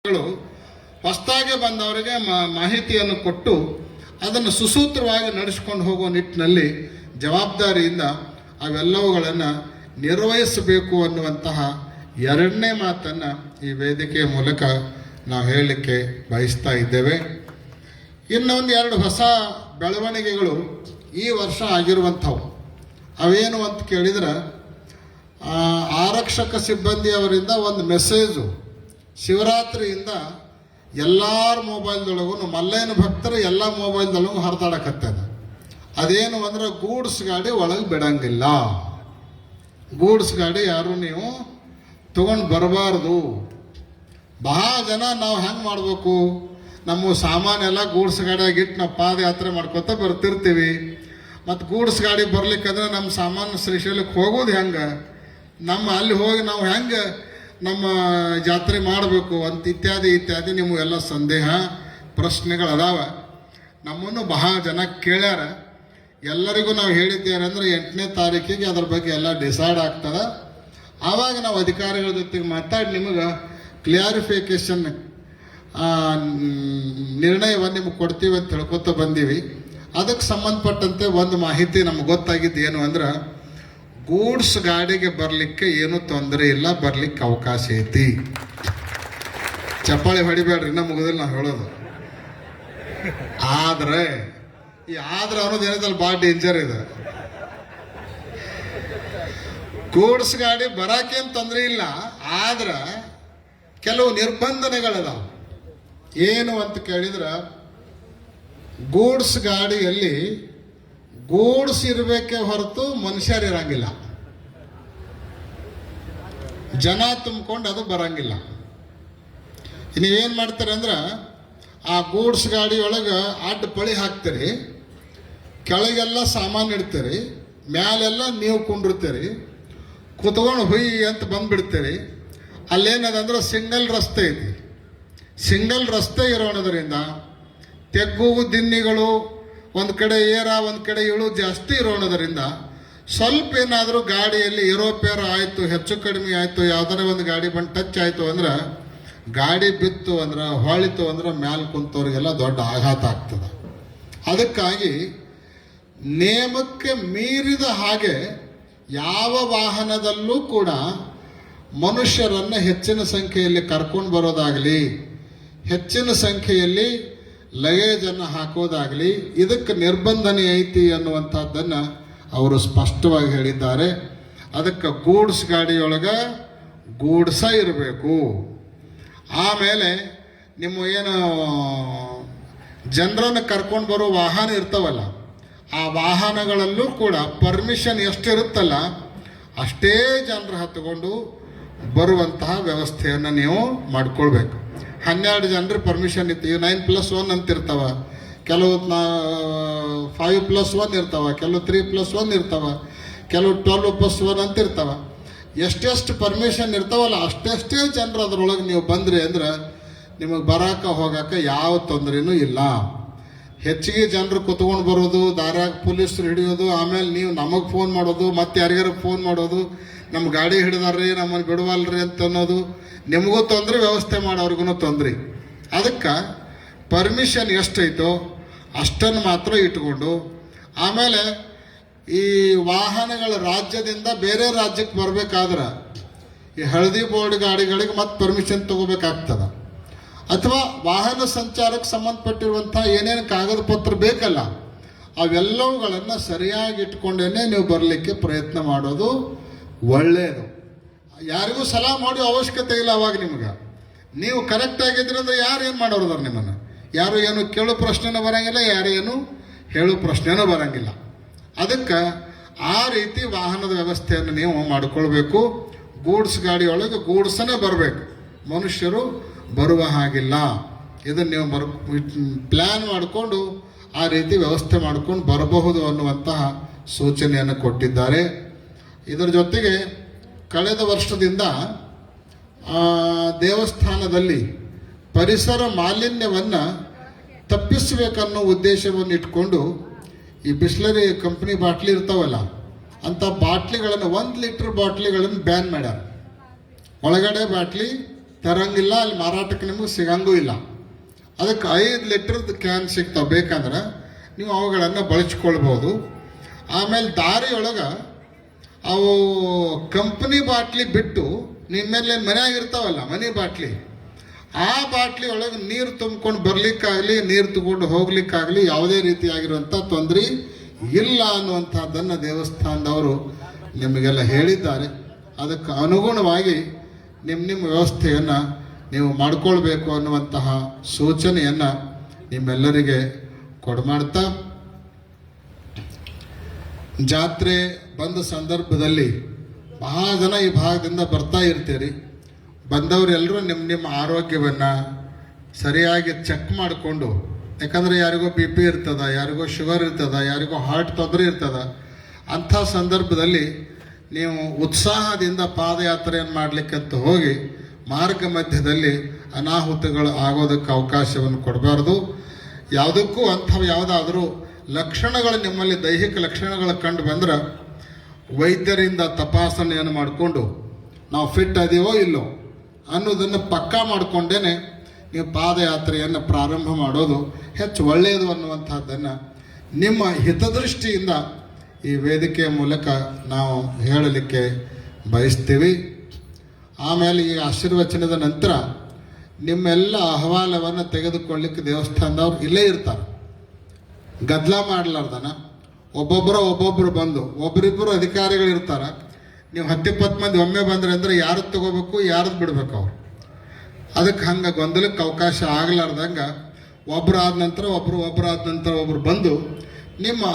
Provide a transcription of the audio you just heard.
ಹೊಸದಾಗಿ ಬಂದವರಿಗೆ ಮಾಹಿತಿಯನ್ನು ಕೊಟ್ಟು ಅದನ್ನು ಸುಸೂತ್ರವಾಗಿ ನಡೆಸಿಕೊಂಡು ಹೋಗುವ ನಿಟ್ಟಿನಲ್ಲಿ ಜವಾಬ್ದಾರಿಯಿಂದ ಅವೆಲ್ಲವುಗಳನ್ನು ನಿರ್ವಹಿಸಬೇಕು ಅನ್ನುವಂತಹ ಎರಡನೇ ಮಾತನ್ನು ಈ ವೇದಿಕೆಯ ಮೂಲಕ ನಾವು ಹೇಳಲಿಕ್ಕೆ ಬಯಸ್ತಾ ಇದ್ದೇವೆ. ಇನ್ನೊಂದು ಎರಡು ಹೊಸ ಬೆಳವಣಿಗೆಗಳು ಈ ವರ್ಷ ಆಗಿರುವಂಥವು. ಅವೇನು ಅಂತ ಕೇಳಿದ್ರೆ, ಆರಕ್ಷಕ ಸಿಬ್ಬಂದಿಯವರಿಂದ ಒಂದು ಮೆಸೇಜು ಶಿವರಾತ್ರಿಯಿಂದ ಎಲ್ಲರ ಮೊಬೈಲ್ದೊಳಗೂ ಮಲ್ಲೇನ ಭಕ್ತರು ಎಲ್ಲ ಮೊಬೈಲ್ದೊಳಗೂ ಹರಿದಾಡಕತ್ತದ. ಅದೇನು ಅಂದ್ರೆ ಗೂಡ್ಸ್ ಗಾಡಿ ಒಳಗೆ ಬಿಡಂಗಿಲ್ಲ. ಗೂಡ್ಸ್ ಗಾಡಿ ಯಾರು ನೀವು ತಗೊಂಡು ಬರಬಾರ್ದು. ಬಹಳ ಜನ ನಾವು ಹೆಂಗೆ ಮಾಡಬೇಕು, ನಮ್ಮ ಸಾಮಾನೆಲ್ಲ ಗೂಡ್ಸ್ ಗಾಡಿಯಾಗಿಟ್ಟು ನಾವು ಪಾದಯಾತ್ರೆ ಮಾಡ್ಕೊತ ಬರ್ತಿರ್ತೀವಿ. ಮತ್ತು ಗೂಡ್ಸ್ ಗಾಡಿ ಬರ್ಲಿಕ್ಕಂದ್ರೆ ನಮ್ಮ ಸಾಮಾನು ಶ್ರೀಶೈಲಕ್ಕೆ ಹೋಗೋದು ಹೆಂಗೆ, ಅಲ್ಲಿ ಹೋಗಿ ನಾವು ಹೆಂಗೆ ನಮ್ಮ ಜಾತ್ರೆ ಮಾಡಬೇಕು ಅಂತ ಇತ್ಯಾದಿ ನಿಮಗೆಲ್ಲ ಸಂದೇಹ ಪ್ರಶ್ನೆಗಳದಾವ. ನಮ್ಮನ್ನು ಬಹಳ ಜನ ಕೇಳ್ಯಾರ. ಎಲ್ಲರಿಗೂ ನಾವು ಹೇಳಿದ್ದೇವೆ ಅಂದರೆ 8ನೇ ತಾರೀಕಿಗೆ ಅದ್ರ ಬಗ್ಗೆ ಎಲ್ಲ ಡಿಸೈಡ್ ಆಗ್ತದೆ. ಆವಾಗ ನಾವು ಅಧಿಕಾರಿಗಳ ಜೊತೆಗೆ ಮಾತಾಡಿ ನಿಮಗೆ ಕ್ಲಿಯಾರಿಫಿಕೇಶನ್ ನಿರ್ಣಯವನ್ನು ನಿಮಗೆ ಕೊಡ್ತೀವಿ ಅಂತ ಹೇಳ್ಕೊತ ಬಂದೀವಿ. ಅದಕ್ಕೆ ಸಂಬಂಧಪಟ್ಟಂತೆ ಒಂದು ಮಾಹಿತಿ ನಮ್ಗೆ ಗೊತ್ತಾಗಿದ್ದು ಏನು ಅಂದ್ರೆ, ಗೂಡ್ಸ್ ಗಾಡಿಗೆ ಬರಲಿಕ್ಕೆ ಏನೂ ತೊಂದರೆ ಇಲ್ಲ, ಬರಲಿಕ್ಕೆ ಅವಕಾಶ ಐತಿ. ಚಪ್ಪಾಳಿ ಹೊಡಿಬೇಡ್ರಿ, ಇನ್ನೂ ಮುಗಿದಿಲ್ಲ ನಾವು ಹೇಳೋದು. ಆದ್ರೆ ಅನ್ನೋದು ಏನಿದಲ್ಲ ಭಾಳ ಡೇಂಜರ್ ಇದೆ. ಗೂಡ್ಸ್ ಗಾಡಿ ಬರಾಕೇನು ತೊಂದರೆ ಇಲ್ಲ, ಆದ್ರೆ ಕೆಲವು ನಿರ್ಬಂಧನೆಗಳಿದಾವ. ಏನು ಅಂತ ಕೇಳಿದ್ರೆ, ಗೂಡ್ಸ್ ಗಾಡಿಯಲ್ಲಿ ಗೂಡ್ಸ್ ಇರಬೇಕೇ ಹೊರತು ಮನುಷ್ಯರು ಇರಂಗಿಲ್ಲ. ಜನ ತುಂಬಿಕೊಂಡು ಅದು ಬರಂಗಿಲ್ಲ. ನೀವೇನು ಮಾಡ್ತೀರಿ ಅಂದ್ರೆ, ಆ ಗೂಡ್ಸ್ ಗಾಡಿಯೊಳಗೆ ಅಡ್ಡ ಪಳಿ ಹಾಕ್ತೀರಿ, ಕೆಳಗೆಲ್ಲ ಸಾಮಾನು ಇಡ್ತೀರಿ, ಮ್ಯಾಲೆಲ್ಲ ನೀವು ಕುಂಡಿರ್ತೀರಿ, ಕುತ್ಕೊಂಡು ಹುಯ್ ಅಂತ ಬಂದುಬಿಡ್ತೀರಿ. ಅಲ್ಲೇನದಂದ್ರೆ ಸಿಂಗಲ್ ರಸ್ತೆ ಐತಿ. ಸಿಂಗಲ್ ರಸ್ತೆ ಇರೋಣದ್ರಿಂದ ತೆಗ್ಗು ದಿನ್ನಿಗಳು ಒಂದು ಕಡೆ ಏರ ಒಂದು ಕಡೆ ಇಳು ಜಾಸ್ತಿ ಇರೋಣದ್ರಿಂದ ಸ್ವಲ್ಪ ಏನಾದರೂ ಗಾಡಿಯಲ್ಲಿ ಏರೋಪೇರ್ ಆಯಿತು, ಹೆಚ್ಚು ಕಡಿಮೆ ಆಯಿತು, ಯಾವ್ದಾರ ಒಂದು ಗಾಡಿ ಬಂದು ಟಚ್ ಆಯಿತು ಅಂದ್ರೆ, ಗಾಡಿ ಬಿತ್ತು ಅಂದ್ರೆ, ಹೊಳಿತು ಅಂದ್ರೆ ಮ್ಯಾಲೆ ಕುಂತವ್ರಿಗೆಲ್ಲ ದೊಡ್ಡ ಆಘಾತ ಆಗ್ತದೆ. ಅದಕ್ಕಾಗಿ ನೇಮಕ್ಕೆ ಮೀರಿದ ಹಾಗೆ ಯಾವ ವಾಹನದಲ್ಲೂ ಕೂಡ ಮನುಷ್ಯರನ್ನು ಹೆಚ್ಚಿನ ಸಂಖ್ಯೆಯಲ್ಲಿ ಕರ್ಕೊಂಡು ಬರೋದಾಗಲಿ, ಹೆಚ್ಚಿನ ಸಂಖ್ಯೆಯಲ್ಲಿ ಲಗೇಜನ್ನು ಹಾಕೋದಾಗಲಿ ಇದಕ್ಕೆ ನಿರ್ಬಂಧನೆ ಐತಿ ಅನ್ನುವಂಥದ್ದನ್ನು ಅವರು ಸ್ಪಷ್ಟವಾಗಿ ಹೇಳಿದ್ದಾರೆ. ಅದಕ್ಕೆ ಗೂಡ್ಸ್ ಗಾಡಿಯೊಳಗೆ ಗೂಡ್ಸ ಇರಬೇಕು. ಆಮೇಲೆ ನಿಮ್ಮ ಏನು ಜನರನ್ನು ಕರ್ಕೊಂಡು ಬರೋ ವಾಹನ ಇರ್ತಾವಲ್ಲ, ಆ ವಾಹನಗಳಲ್ಲೂ ಕೂಡ ಪರ್ಮಿಷನ್ ಎಷ್ಟಿರುತ್ತಲ್ಲ ಅಷ್ಟೇ ಜನರು ಹತ್ಕೊಂಡು ಬರುವಂತಹ ವ್ಯವಸ್ಥೆಯನ್ನು ನೀವು ಮಾಡ್ಕೊಳ್ಬೇಕು. 12 ಜನರ ಪರ್ಮಿಷನ್ ಇತ್ತು. 9+1 ಅಂತ ಇರ್ತಾವ, ಕೆಲವು 5+1 ಇರ್ತಾವ, ಕೆಲವು 3+1 ಇರ್ತಾವ, ಕೆಲವು 12+1 ಅಂತ ಇರ್ತಾವ. ಎಷ್ಟೆಷ್ಟು ಪರ್ಮಿಷನ್ ಇರ್ತಾವಲ್ಲ ಅಷ್ಟೆಷ್ಟೇ ಜನರು ಅದರೊಳಗೆ ನೀವು ಬಂದ್ರಿ ಅಂದ್ರೆ ನಿಮಗೆ ಬರಾಕ ಹೋಗಾಕ ಯಾವ ತೊಂದರೆನೂ ಇಲ್ಲ. ಹೆಚ್ಚಿಗೆ ಜನರು ಕುತ್ಕೊಂಡು ಬರೋದು, ದಾರ್ಯಾಗ ಪೊಲೀಸರು ಹಿಡಿಯೋದು, ಆಮೇಲೆ ನೀವು ನಮಗೆ ಫೋನ್ ಮಾಡೋದು, ಮತ್ತೆ ಯಾರಿಗಾರ ಫೋನ್ ಮಾಡೋದು, ನಮ್ಮ ಗಾಡಿ ಹಿಡಿದಾರ್ರಿ ನಮ್ಮನ್ನು ಬಿಡುವಲ್ರಿ ಅಂತ ಅನ್ನೋದು, ನಿಮಗೂ ತೊಂದರೆ, ವ್ಯವಸ್ಥೆ ಮಾಡೋರ್ಗು ತೊಂದರೆ. ಅದಕ್ಕೆ ಪರ್ಮಿಷನ್ ಎಷ್ಟೈತೋ ಅಷ್ಟನ್ನು ಮಾತ್ರ ಇಟ್ಕೊಂಡು, ಆಮೇಲೆ ಈ ವಾಹನಗಳ ರಾಜ್ಯದಿಂದ ಬೇರೆ ರಾಜ್ಯಕ್ಕೆ ಬರಬೇಕಾದ್ರೆ ಈ ಹಳದಿ ಬೋರ್ಡ್ ಗಾಡಿಗಳಿಗೆ ಮತ್ತೆ ಪರ್ಮಿಷನ್ ತಗೋಬೇಕಾಗ್ತದೆ. ಅಥವಾ ವಾಹನ ಸಂಚಾರಕ್ಕೆ ಸಂಬಂಧಪಟ್ಟಿರುವಂಥ ಏನೇನು ಕಾಗದ ಪತ್ರ ಬೇಕಲ್ಲ ಅವೆಲ್ಲವುಗಳನ್ನು ಸರಿಯಾಗಿ ಇಟ್ಕೊಂಡೇನೆ ನೀವು ಬರಲಿಕ್ಕೆ ಪ್ರಯತ್ನ ಮಾಡೋದು ಒಳ್ಳೆಯದು. ಯಾರಿಗೂ ಸಲಹೆ ಮಾಡೋ ಅವಶ್ಯಕತೆ ಇಲ್ಲ. ಅವಾಗ ನಿಮ್ಗೆ ನೀವು ಕರೆಕ್ಟ್ ಆಗಿದ್ರಿ ಅಂದ್ರೆ ಯಾರು ಏನು ಮಾಡೋರು ನಿಮ್ಮನ್ನು, ಯಾರು ಏನು ಕೇಳೋ ಪ್ರಶ್ನೆನೂ ಬರೋಂಗಿಲ್ಲ, ಯಾರು ಏನು ಹೇಳೋ ಪ್ರಶ್ನೆನೂ ಬರೋಂಗಿಲ್ಲ. ಅದಕ್ಕೆ ಆ ರೀತಿ ವಾಹನದ ವ್ಯವಸ್ಥೆಯನ್ನು ನೀವು ಮಾಡಿಕೊಳ್ಬೇಕು. ಗೂಡ್ಸ್ ಗಾಡಿಯೊಳಗೆ ಗೂಡ್ಸನೇ ಬರಬೇಕು, ಮನುಷ್ಯರು ಬರುವ ಹಾಗಿಲ್ಲ. ಇದನ್ನು ನೀವು ಪ್ಲ್ಯಾನ್ ಮಾಡಿಕೊಂಡು ಆ ರೀತಿ ವ್ಯವಸ್ಥೆ ಮಾಡ್ಕೊಂಡು ಬರಬಹುದು ಅನ್ನುವಂತಹ ಸೂಚನೆಯನ್ನು ಕೊಟ್ಟಿದ್ದಾರೆ. ಇದರ ಜೊತೆಗೆ ಕಳೆದ ವರ್ಷದಿಂದ ದೇವಸ್ಥಾನದಲ್ಲಿ ಪರಿಸರ ಮಾಲಿನ್ಯವನ್ನು ತಪ್ಪಿಸಬೇಕನ್ನೋ ಉದ್ದೇಶವನ್ನು ಇಟ್ಕೊಂಡು ಈ ಬಿಸ್ಲರಿ ಕಂಪ್ನಿ ಬಾಟ್ಲಿ ಇರ್ತಾವಲ್ಲ ಅಂಥ ಬಾಟ್ಲಿಗಳನ್ನು 1 ಲೀಟರ್ ಬಾಟ್ಲಿಗಳನ್ನು ಬ್ಯಾನ್ ಮಾಡ್ಯಾರ. ಒಳಗಡೆ ಬಾಟ್ಲಿ ತರಂಗಿಲ್ಲ, ಅಲ್ಲಿ ಮಾರಾಟಕ್ಕೆ ನಿಮಗೆ ಸಿಗಂಗೂ ಇಲ್ಲ. ಅದಕ್ಕೆ 5 ಲೀಟ್ರದ್ದು ಕ್ಯಾನ್ ಸಿಗ್ತಾವೆ. ಬೇಕಂದ್ರೆ ನೀವು ಅವುಗಳನ್ನು ಬಳಸ್ಕೊಳ್ಬೋದು. ಆಮೇಲೆ ದಾರಿಯೊಳಗೆ ಅವು ಕಂಪ್ನಿ ಬಾಟ್ಲಿ ಬಿಟ್ಟು ನಿಮ್ಮೇಲೆ ಮನೆಯಾಗಿರ್ತಾವಲ್ಲ ಮನಿ ಬಾಟ್ಲಿ, ಆ ಬಾಟ್ಲಿ ಒಳಗೆ ನೀರು ತುಂಬ್ಕೊಂಡು ಬರಲಿಕ್ಕಾಗಲಿ ನೀರು ತಗೊಂಡು ಹೋಗ್ಲಿಕ್ಕಾಗಲಿ ಯಾವುದೇ ರೀತಿಯಾಗಿರುವಂಥ ತೊಂದರೆ ಇಲ್ಲ ಅನ್ನುವಂಥದ್ದನ್ನು ದೇವಸ್ಥಾನದವರು ನಿಮಗೆಲ್ಲ ಹೇಳಿದ್ದಾರೆ. ಅದಕ್ಕೆ ಅನುಗುಣವಾಗಿ ನಿಮ್ಮ ವ್ಯವಸ್ಥೆಯನ್ನು ನೀವು ಮಾಡಿಕೊಳ್ಬೇಕು ಅನ್ನುವಂತಹ ಸೂಚನೆಯನ್ನು ನಿಮ್ಮೆಲ್ಲರಿಗೆ ಕೊಡಮಾಡ್ತಾ, ಜಾತ್ರೆ ಬಂದ ಸಂದರ್ಭದಲ್ಲಿ ಬಹಳ ಜನ ಈ ಭಾಗದಿಂದ ಬರ್ತಾ ಇರ್ತೀರಿ. ಬಂದವರೆಲ್ಲರೂ ನಿಮ್ಮ ಆರೋಗ್ಯವನ್ನು ಸರಿಯಾಗಿ ಚೆಕ್ ಮಾಡಿಕೊಂಡು, ಯಾಕಂದರೆ ಯಾರಿಗೋ BP ಇರ್ತದ, ಯಾರಿಗೋ ಶುಗರ್ ಇರ್ತದ, ಯಾರಿಗೋ ಹಾರ್ಟ್ ತೊಂದರೆ ಇರ್ತದ. ಅಂಥ ಸಂದರ್ಭದಲ್ಲಿ ನೀವು ಉತ್ಸಾಹದಿಂದ ಪಾದಯಾತ್ರೆಯನ್ನು ಮಾಡಲಿಕ್ಕಂತ ಹೋಗಿ ಮಾರ್ಗ ಮಧ್ಯದಲ್ಲಿ ಅನಾಹುತಗಳು ಆಗೋದಕ್ಕೆ ಅವಕಾಶವನ್ನು ಕೊಡಬಾರ್ದು. ಯಾವುದಕ್ಕೂ ಅಂಥವು ಯಾವುದಾದ್ರೂ ಲಕ್ಷಣಗಳು ನಿಮ್ಮಲ್ಲಿ ದೈಹಿಕ ಲಕ್ಷಣಗಳು ಕಂಡು ಬಂದ್ರೆ ವೈದ್ಯರಿಂದ ತಪಾಸಣೆಯನ್ನು ಮಾಡಿಕೊಂಡು ನಾವು ಫಿಟ್ ಅದೀವೋ ಇಲ್ಲೋ ಅನ್ನೋದನ್ನು ಪಕ್ಕಾ ಮಾಡಿಕೊಂಡೇ ನೀವು ಪಾದಯಾತ್ರೆಯನ್ನು ಪ್ರಾರಂಭ ಮಾಡೋದು ಹೆಚ್ಚು ಒಳ್ಳೆಯದು ಅನ್ನುವಂಥದ್ದನ್ನು ನಿಮ್ಮ ಹಿತದೃಷ್ಟಿಯಿಂದ ಈ ವೇದಿಕೆಯ ಮೂಲಕ ನಾವು ಹೇಳಲಿಕ್ಕೆ ಬಯಸ್ತೀವಿ. ಆಮೇಲೆ ಈ ಆಶೀರ್ವಚನದ ನಂತರ ನಿಮ್ಮೆಲ್ಲ ಅಹವಾಲವನ್ನು ತೆಗೆದುಕೊಳ್ಳಿಕ್ಕೆ ದೇವಸ್ಥಾನದವ್ರು ಇಲ್ಲೇ ಇರ್ತಾರೆ. ಗದ್ದಲ ಮಾಡಲಾರ್ದನ ಒಬ್ಬೊಬ್ಬರು ಬಂದು ಒಬ್ಬರಿಬ್ಬರು ಅಧಿಕಾರಿಗಳು ಇರ್ತಾರೆ. ನೀವು 10-20 ಮಂದಿ ಒಮ್ಮೆ ಬಂದ್ರೆ ಅಂದರೆ ಯಾರದ್ದು ತಗೋಬೇಕು ಯಾರದ್ದು ಬಿಡ್ಬೇಕು ಅವ್ರು. ಅದಕ್ಕೆ ಹಂಗೆ ಗೊಂದಲಕ್ಕೆ ಅವಕಾಶ ಆಗಲಾರ್ದಂಗೆ ಒಬ್ಬರಾದ ನಂತರ ಒಬ್ಬರು ಬಂದು ನಿಮ್ಮ